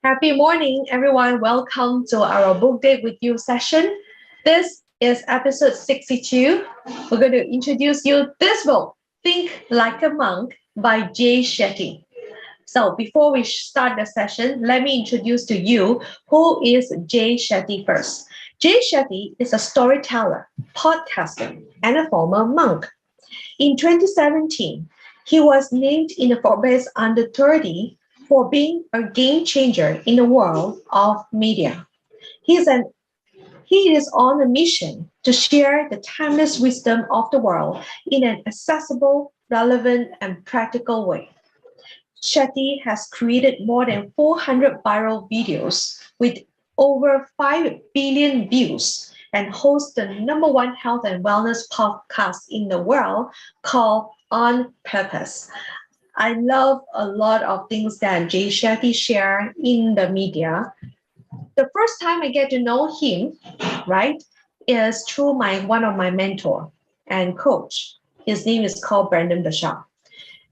Happy morning, everyone. Welcome to our book date with you session. This is episode 62. We're going to introduce you this book, Think Like a Monk by Jay Shetty. So before we start the session, let me introduce to you who is Jay Shetty first. Jay Shetty is a storyteller, podcaster, and a former monk. In 2017, he was named in the Forbes Under 30 for being a game changer in the world of media. He's an, he is on a mission to share the timeless wisdom of the world in an accessible, relevant, and practical way. Shetty has created more than 400 viral videos with over 5 billion views and hosts the number one health and wellness podcast in the world called On Purpose. I love a lot of things that Jay Shetty share in the media. The first time I get to know him, right, is through my one of my mentor and coach. His name is called Brandon Bashar.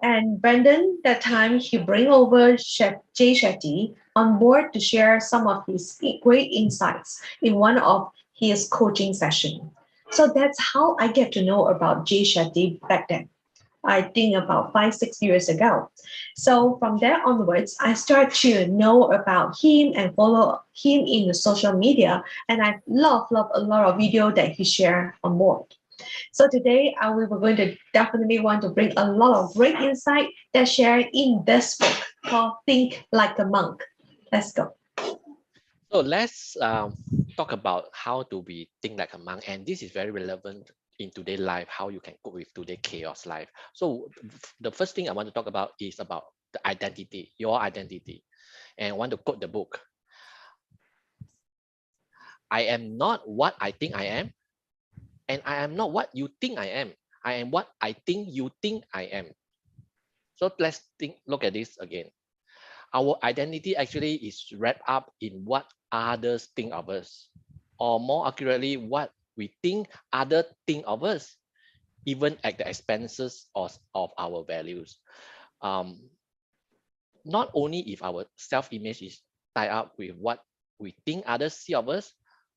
And Brandon, that time he bring over Jay Shetty on board to share some of his great insights in one of his coaching session. So that's how I get to know about Jay Shetty back then. I think about 5, 6 years ago. So from there onwards, I start to know about him and follow him in the social media. And I love a lot of video that he share on board. So today we were going to definitely want to bring a lot of great insight that shared in this book called Think Like a Monk. Let's go. So let's talk about how to be think like a monk, and this is very relevant in today's life. How you can cope with today's chaos life. So the first thing I want to talk about is about the identity, your identity, and I want to quote the book. I am not what I think I am, and I am not what you think I am. I am what I think you think I am. So let's look at this again. Our identity actually is wrapped up in what others think of us, or more accurately, what we think others think of us, even at the expenses of our values. Um, Not only if our self-image is tied up with what we think others see of us,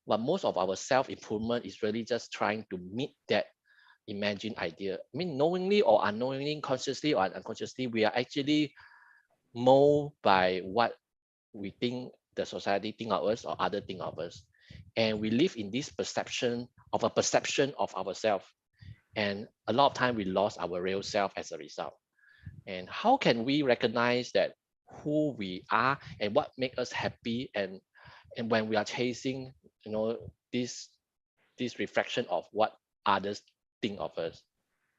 but most of our self-improvement is really just trying to meet that imagined idea. I mean, knowingly or unknowingly, consciously or unconsciously, we are actually molded by what we think the society think of us or other think of us, and we live in this perception of ourselves, and a lot of time we lost our real self as a result. And how can we recognize that who we are and what make us happy, and when we are chasing, this reflection of what others think of us,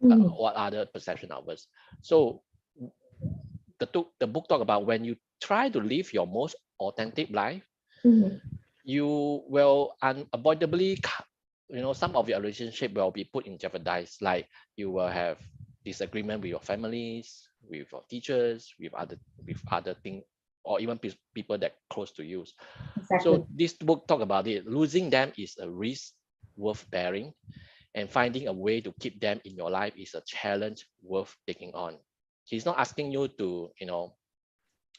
Mhm. what other perception of us. So the book talk about when you try to live your most authentic life, Mhm. you will unavoidably, some of your relationship will be put in jeopardize. Like you will have disagreement with your families, with your teachers, with other things, or even people that close to you. Exactly. So this book talk about it. Losing them is a risk worth bearing, and finding a way to keep them in your life is a challenge worth taking on. He's not asking you to,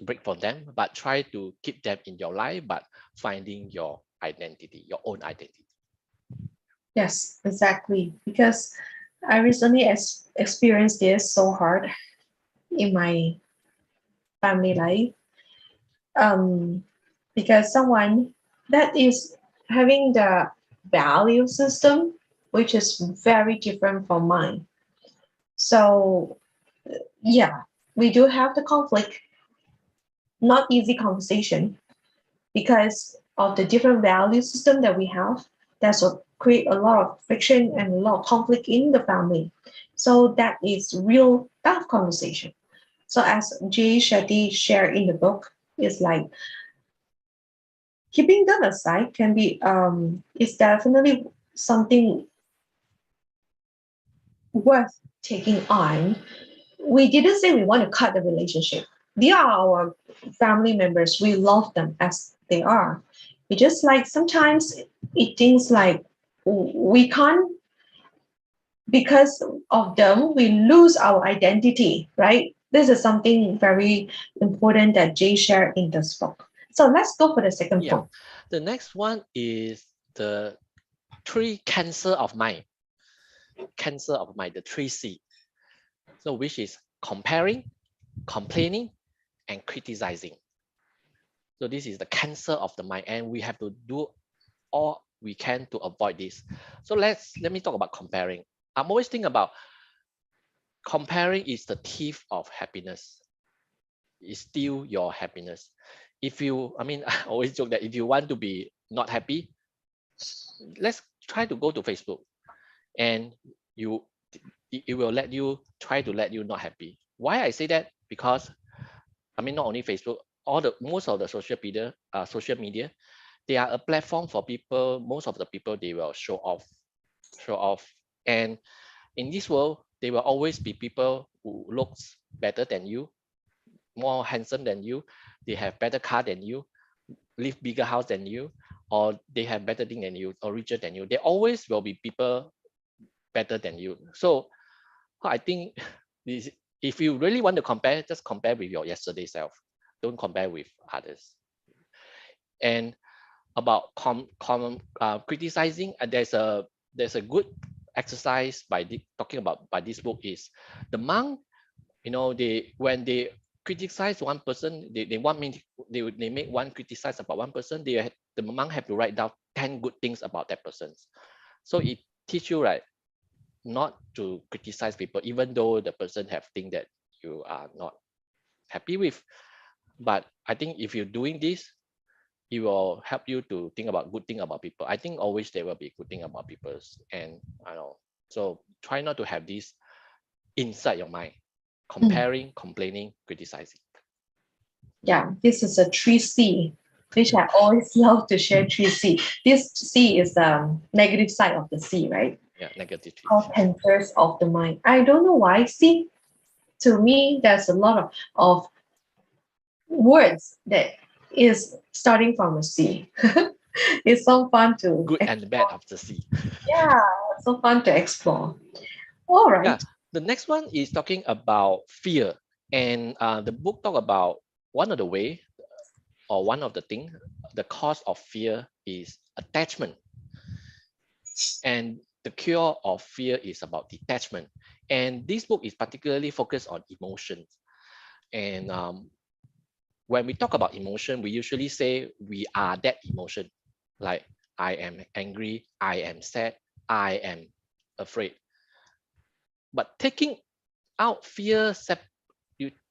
break from them, but try to keep them in your life, but finding your identity, your own identity. Yes, exactly. Because I recently experienced this so hard in my family life. Um, because someone that is having the value system, which is very different from mine. So yeah, we do have the conflict, not easy conversation because of the different value system that we have. That's what create a lot of friction and a lot of conflict in the family. So that is real tough conversation. So as Jay Shetty shared in the book, it's like keeping them aside can be is definitely something worth taking on. We didn't say we want to cut the relationship. They are our family members. We love them as they are. We just like sometimes it things like we can't because of them we lose our identity, right? This is something very important that Jay shared in this book. So let's go for the second Yeah. point. The next one is the three cancer of mind. Cancer of mind, the 3C. So which is comparing, complaining, and criticizing. So this is the cancer of the mind, and we have to do all we can to avoid this. So let me talk about comparing. I'm always thinking about comparing is the thief of happiness. It steal your happiness. If you, I mean, I always joke that if you want to be not happy, let's try to go to Facebook, and you it will let you try to let you not happy. Why I say that? Because I mean, not only Facebook, all the most of the social media, they are a platform for people. Most of the people, they will show off, and in this world, there will always be people who looks better than you, more handsome than you, they have better car than you, live bigger house than you, or they have better thing than you, or richer than you. There always will be people better than you. So I think this, if you really want to compare, just compare with your yesterday self. Don't compare with others. And about criticizing, there's a good exercise talking about by this book is the monk. You know, they when they criticize one person, they want me they make one criticize about one person. The monk have to write down 10 good things about that person. So it teach you, right, not to criticize people, even though the person have things that you are not happy with. But I think if you're doing this, it will help you to think about good thing about people. I think always there will be good thing about people, and I know. So try not to have this inside your mind, comparing, complaining, criticizing. Yeah, this is a 3C, which I always love to share 3C. This C is the negative side of the C, right? Yeah, negative Called criticism. cancers of the mind. I don't know why. See, to me, there's a lot of words that is starting from a C. It's so fun to Good and bad explore. of the sea. Yeah, so fun to explore. All Yeah, right. the next one is talking about fear, and the book talk about one of the way or one of the thing, the cause of fear is attachment, and the cure of fear is about detachment. And this book is particularly focused on emotions. And when we talk about emotion, we usually say we are that emotion, like I am angry, I am sad, I am afraid. But taking out fear,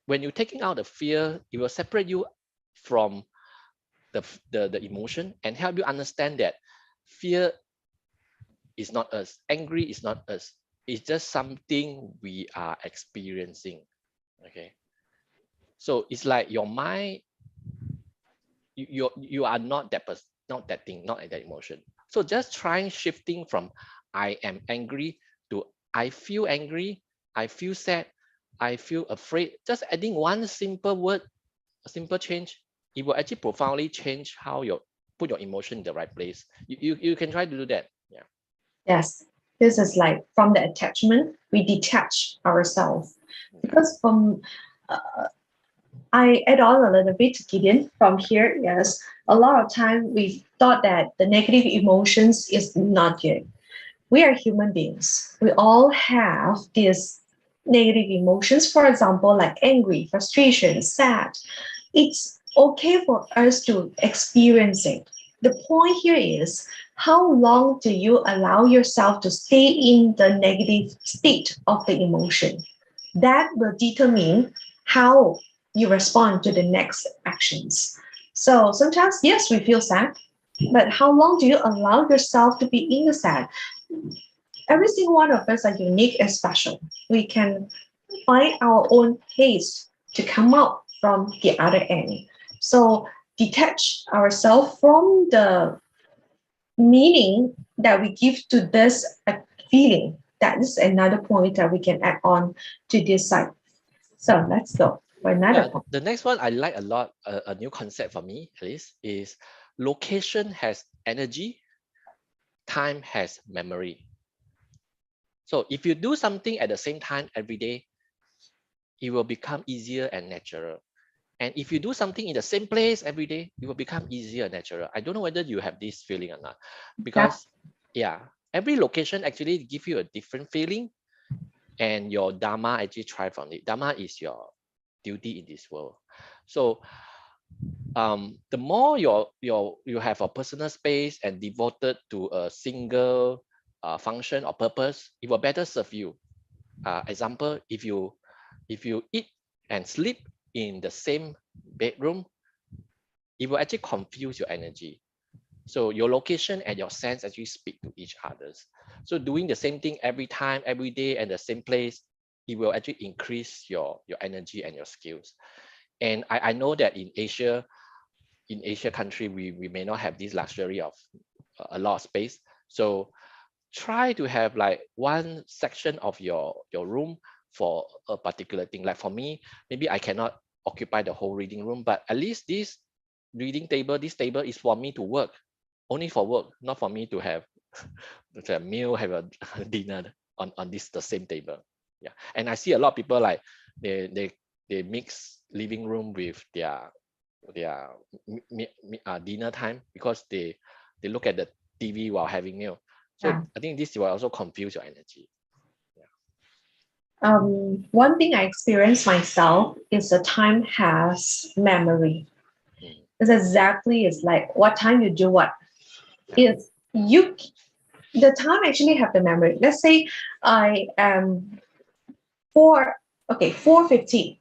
when you're taking out the fear, it will separate you from the emotion and help you understand that fear is not us, angry is not us. It's just something we are experiencing. Okay, so it's like your mind, you are not that person, not that thing, not that emotion. So just trying shifting from I am angry to I feel angry, I feel sad, I feel afraid. Just adding one simple word, a simple change, it will actually profoundly change how you put your emotion in the right place. You can try to do that. Yeah. Yes, this is like from the attachment, we detach ourselves. Yeah. Because from I add on a little bit, Gideon, from here. Yes, a lot of time we thought that the negative emotions is not good. We are human beings. We all have these negative emotions. For example, like angry, frustration, sad. It's okay for us to experience it. The point here is how long do you allow yourself to stay in the negative state of the emotion? That will determine how you respond to the next actions. So sometimes, yes, we feel sad, but how long do you allow yourself to be in the sad? Every single one of us are unique and special. We can find our own pace to come out from the other end. So detach ourselves from the meaning that we give to this feeling. That is another point that we can add on to this side. So let's go for another Yeah. point. The next one I like a lot, a new concept for me at least, is location has energy, time has memory. So if you do something at the same time every day, it will become easier and natural. And if you do something in the same place every day, it will become easier and natural. I don't know whether you have this feeling or not, Yeah. because yeah, every location actually give you a different feeling, and your dharma actually thrive on it. Dharma is your duty in this world. So the more you have a personal space and devoted to a single function or purpose, it will better serve you. Example, if you eat and sleep in the same bedroom, it will actually confuse your energy. So your location and your sense actually speak to each others. So doing the same thing every time, every day, and the same place, it will actually increase your energy and your skills. And I know that in Asia country, we may not have this luxury of a lot of space. So try to have like one section of your room for a particular thing. Like for me, maybe I cannot occupy the whole reading room, but at least this table is for me to work, only for work, not for me to have a meal, have a dinner on this the same table. Yeah, and I see a lot of people like they mix living room with their dinner time, because they look at the TV while having meal. So Yeah. I think this will also confuse your energy. Yeah. One thing I experienced myself is the time has memory. Mm, It's exactly it's like what time you do what. yeah. If you the time actually have the memory. Let's say I am four okay 4:15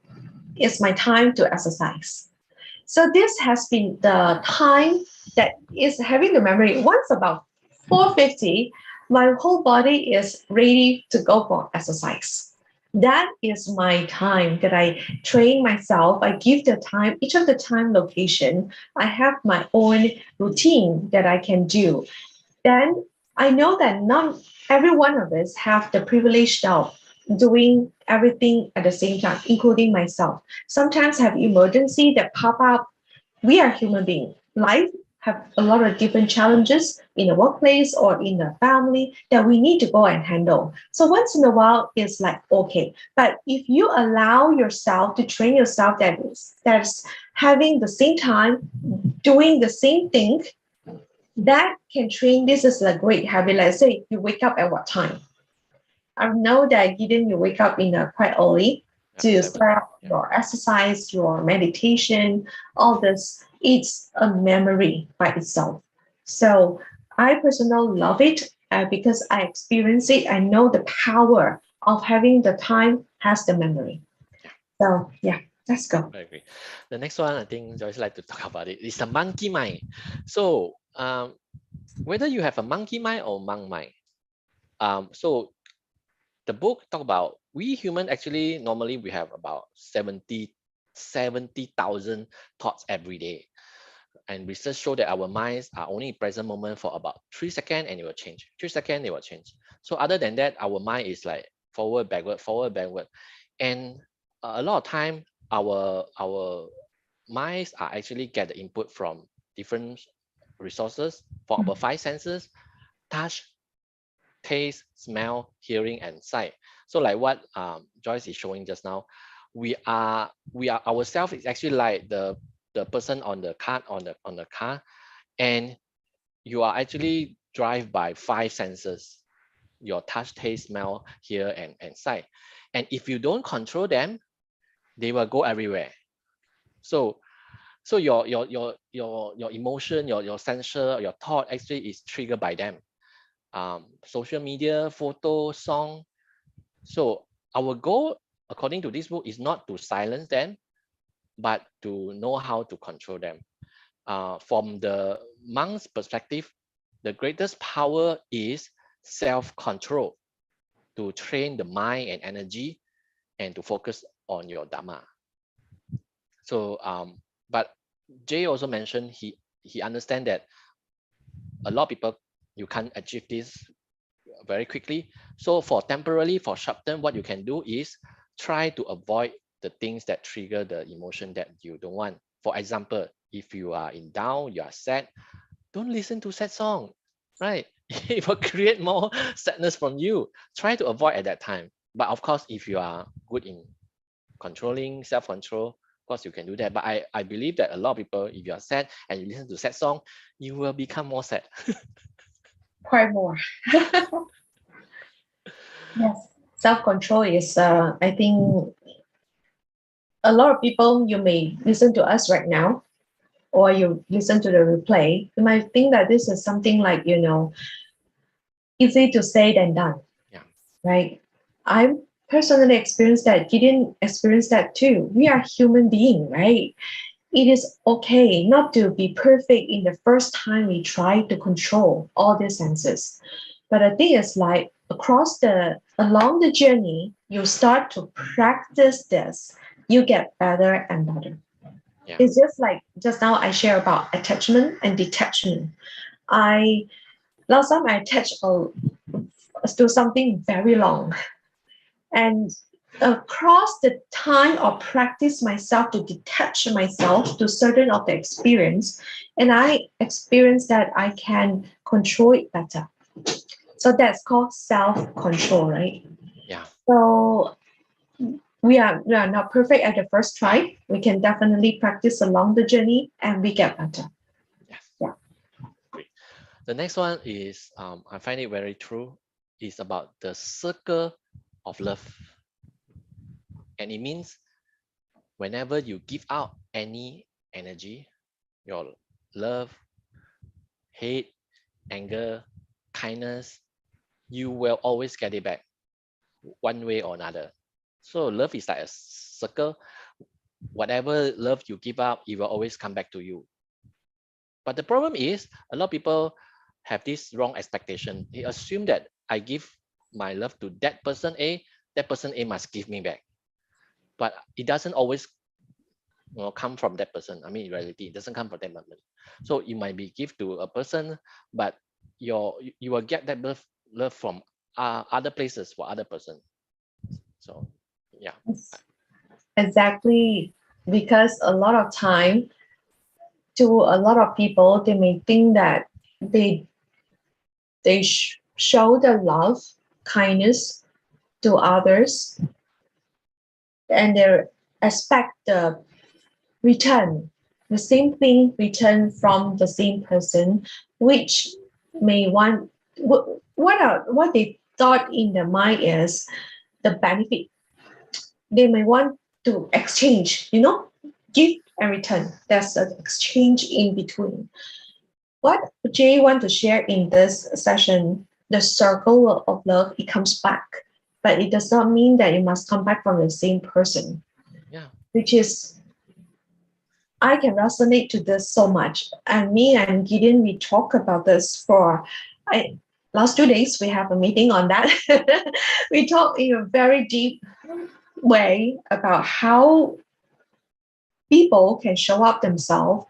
is my time to exercise. So this has been the time that is having the memory. Once about 4:50, my whole body is ready to go for exercise. That is my time that I train myself. I give the time, each of the time location. I have my own routine that I can do. Then I know that not every one of us have the privilege of doing everything at the same time, including myself. Sometimes have emergency that pop up. We are human beings. Life have a lot of different challenges in the workplace or in the family that we need to go and handle. So once in a while, it's like okay. But if you allow yourself to train yourself that's having the same time, doing the same thing, that can train. This is a great habit. Let's say you wake up at what time? I know that Gideon, you wake up in quite early Yeah, to 7. start Yeah. your exercise, your meditation, all this. It's a memory by itself. So I personally love it because I experience it. I know the power of having the time has the memory. Yeah, So yeah, let's go. I agree. The next one, I think Joyce like to talk about it, is the monkey mind. So whether you have a monkey mind or monk mind, so the book talk about we human actually normally we have about 70,000 thoughts every day. And research show that our minds are only in present moment for about 3 seconds, and it will change. 3 seconds, it will change. So other than that, our mind is like forward, backward. And a lot of time, our minds are actually get the input from different resources for our five senses: touch, taste, smell, hearing, and sight. So like what Joyce is showing just now, we are ourselves is actually like the person on the car on the car, and you are actually drive by five senses: your touch, taste, smell, hear, and sight. And if you don't control them, they will go everywhere. So your emotion, your sensor, your thought actually is triggered by them. Social media, photo, song. So our goal, according to this book, is not to silence them, but to know how to control them. From the monk's perspective, the greatest power is self-control, to train the mind and energy and to focus on your dharma. So, but Jay also mentioned he understand that a lot of people you can't achieve this very quickly. So for temporarily, for short term, what you can do is try to avoid the things that trigger the emotion that you don't want. For example, if you are in down, you are sad, don't listen to sad song, right? It will create more sadness from you. Try to avoid at that time. But of course, if you are good in controlling, self-control, of course you can do that. But I believe that a lot of people, if you are sad and you listen to sad song, you will become more sad. Quite more. Yes. Self-control is, I think, a lot of people, you may listen to us right now, or you listen to the replay, you might think that this is something like, easy to say than done, Yeah. right? I personally experienced that. You didn't experience that too. We are human beings, right? It is okay not to be perfect in the first time we try to control all the senses. But the thing is, like along the journey, you start to practice this, you get better and better. Yeah. It's just like just now I share about attachment and detachment. I last time I attached to something very long, and across the time of practice myself to detach myself to certain of the experience, and I experienced that I can control it better. So that's called self-control, right? Yeah. So we are not perfect at the first try. We can definitely practice along the journey and we get better. Yes. Yeah. Great. The next one is, I find it very true, is about the circle of love. And it means whenever you give out any energy, your love, hate, anger, kindness, you will always get it back one way or another. So love is like a circle. Whatever love you give out, it will always come back to you. But the problem is a lot of people have this wrong expectation. They assume that I give my love to that person A, that person A must give me back. But it doesn't always come from that person. I mean, in reality, it doesn't come from that person. So it might be give to a person, but you will get that love from other places for other person. So yeah, Exactly. Because a lot of time to a lot of people, they may think that they show the love, kindness to others, and they expect the return, the same thing return from the same person, which may want what they thought in their mind is the benefit. They may want to exchange, give and return. There's an exchange in between. What Jay want to share in this session, the circle of love, it comes back, but it does not mean that it must come back from the same person, yeah, which is I can resonate to this so much. And me and Gideon, we talk about this for I last 2 days. We have a meeting on that. We talk in a very deep way about how people can show up themselves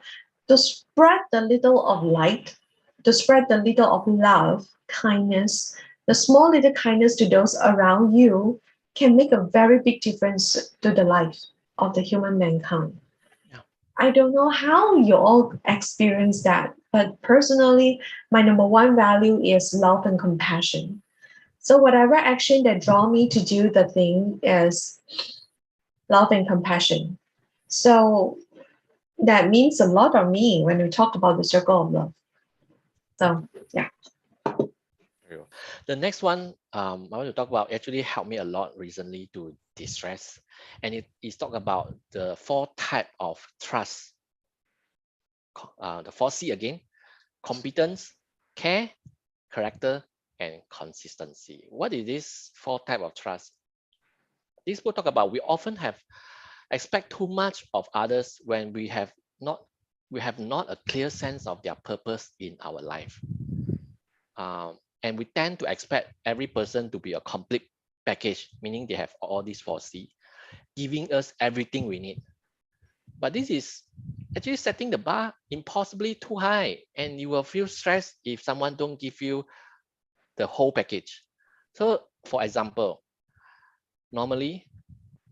to spread the little of light, to spread the little of love, kindness, the small little kindness to those around you can make a very big difference to the life of the human mankind. yeah, I don't know how you all experience that, but personally, my number one value is love and compassion. So whatever action that draw me to do the thing is love and compassion. So that means a lot of me when we talk about the circle of love. So yeah. very well. The next one I want to talk about actually helped me a lot recently to distress, and it is talk about the four type of trust. The four C again: competence, care, character, and consistency. What is this four type of trust? This will talk about we often have expect too much of others when not we have not a clear sense of their purpose in our life. And we tend to expect every person to be a complete package, meaning they have all these 4C, giving us everything we need. But this is actually setting the bar impossibly too high, and you will feel stressed if someone don't give you the whole package. So, for example, normally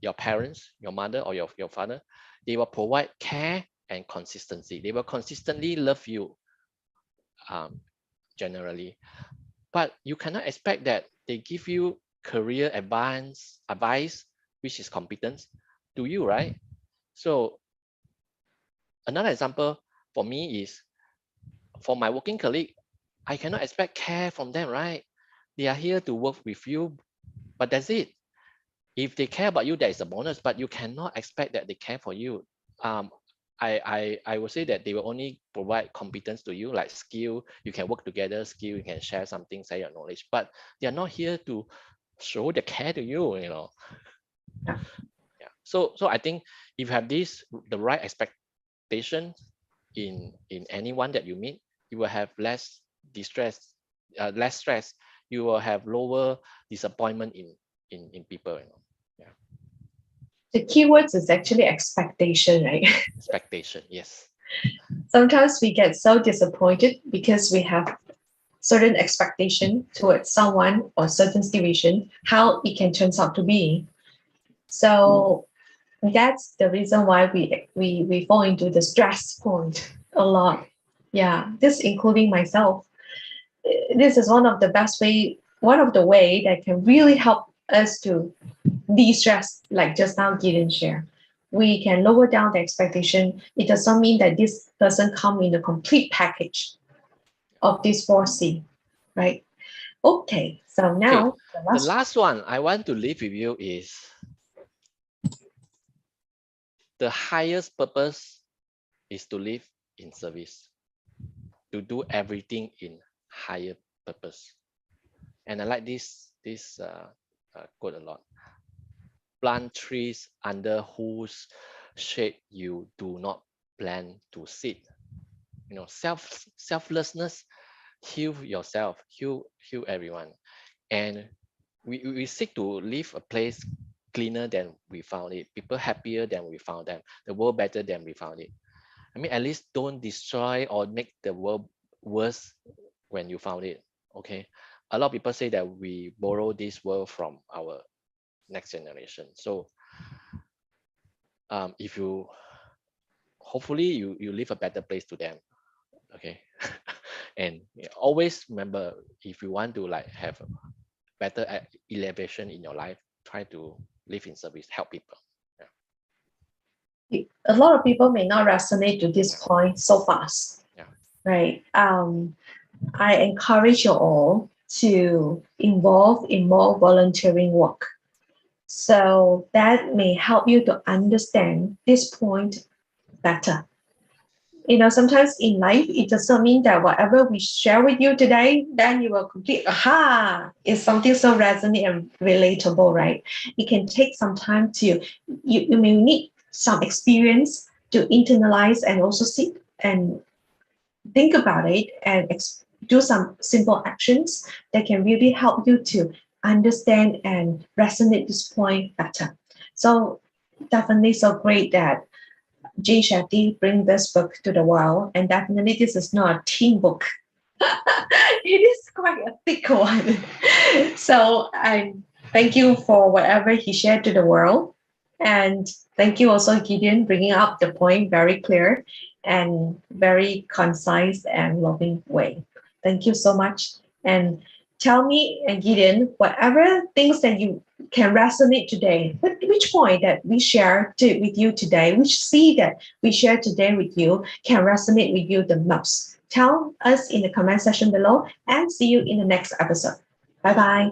your parents, your mother or your father, they will provide care and consistency. They will consistently love you um, generally. But you cannot expect that they give you career advice, which is competence, to you, right? So another example for me is for my working colleague, I cannot expect care from them, right? They are here to work with you, but that's it. If they care about you, that is a bonus, but you cannot expect that they care for you. Um, I would say that they will only provide competence to you, like skill. You can work together, skill. You can share something, share your knowledge, but they are not here to show the care to you. Yeah. Yeah. So I think if you have the right expectation in anyone that you meet, you will have less distress, less stress. You will have lower disappointment in people. Yeah. The keywords is actually expectation, right? Expectation, yes. Sometimes we get so disappointed because we have certain expectation towards someone or certain situation, how it can turn out to be. So that's the reason why we fall into the stress point a lot. Yeah, this including myself. This is one of the way that can really help us to de-stress, like just now Gideon share. We can lower down the expectation. It does not mean that this person come in a complete package of this 4C, right? Okay, so Okay, now the the last last one I want to leave with you is the highest purpose is to live in service, to do everything in higher purpose. And I like this quote a lot. Plant trees under whose shade you do not plan to sit. Selflessness, heal yourself, heal everyone. And we seek to leave a place cleaner than we found it, people happier than we found them, the world better than we found it. I mean, at least don't destroy or make the world worse when you found it. Okay, a lot of people say that we borrow this world from our next generation. So if you hopefully you leave a better place to them. Okay. And always remember, if you want to like have a better elevation in your life, try to live in service, help people. a lot of people may not resonate to this Yeah. point so fast, Yeah. right? I encourage you all to involve in more volunteering work. So that may help you to understand this point better. Sometimes in life, it does not mean that whatever we share with you today, then you will complete, aha, it's something so resonant and relatable, right? It can take some time you may need some experience to internalize and also sit and think about it and do some simple actions that can really help you to understand and resonate this point better. So definitely so great that Jay Shetty bring this book to the world, and definitely this is not a teen book. It is quite a thick one. So I thank you for whatever he shared to the world, and thank you also Gideon bringing up the point very clear and very concise and loving way. Thank you so much. And tell me, and Gideon, whatever things that you can resonate today, which point that we share with you today, which C that we share today with you can resonate with you the most. Tell us in the comment section below and see you in the next episode. Bye bye.